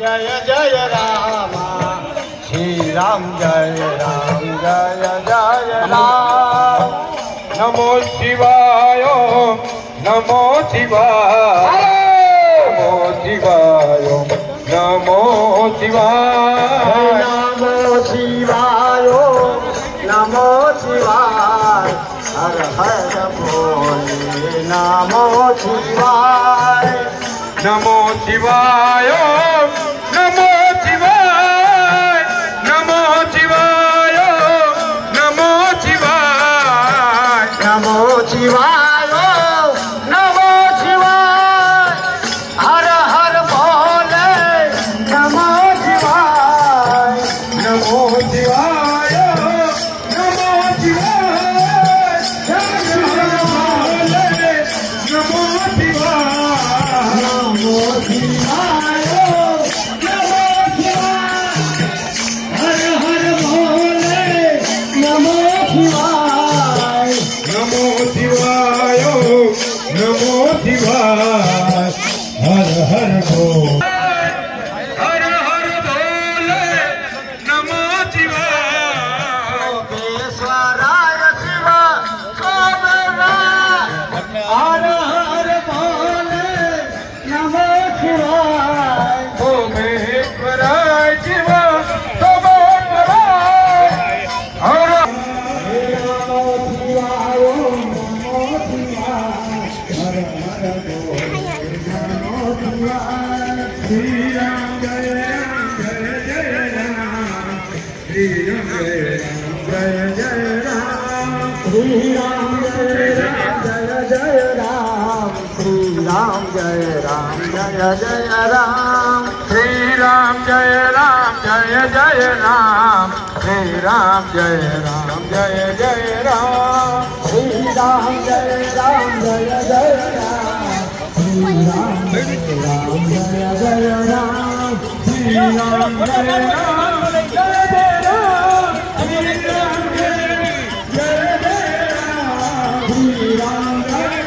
जय जय राम श्री राम जय राम जय जय राम नमो शिवाय नमो शिवाय नमो शिवाय नमो शिवाय नमो शिवाय नमो शिवाय हर हर भोले नमो शिवाय नमो शिवाय नमो शिवाय नमो शिवाय नमो शिवाय नमो शिवाय नमो शिवाय हर हर भोले नमो शिवाय नमो शिवाय नमो शिवाय नमो शिवाय नमो शिवाय नमो शिवाय हर हर भोले नमो शिवाय नमो शिवाय नमो शिवाय हर हर बोल हर हर बोले नमो शिवाय योगेश्वराय शिव सोमनाथ हर हर भोले नमो शिवाय सोमेश्वराय शिव सोमेश्वराय हर नमो शिवाय नमो शिवाय हर हर भोले नमो शिवाय श्री राम जय राम जय जय राम श्री राम जय जय राम श्री राम जय राम जय जय राम श्री राम जय राम जय जय राम श्री राम जय राम जय जय राम श्री राम जय राम जय जय राम श्री राम जय राम जय जय राम श्री राम जय राम जय जय राम श्री राम जय जय राम श्री राम जय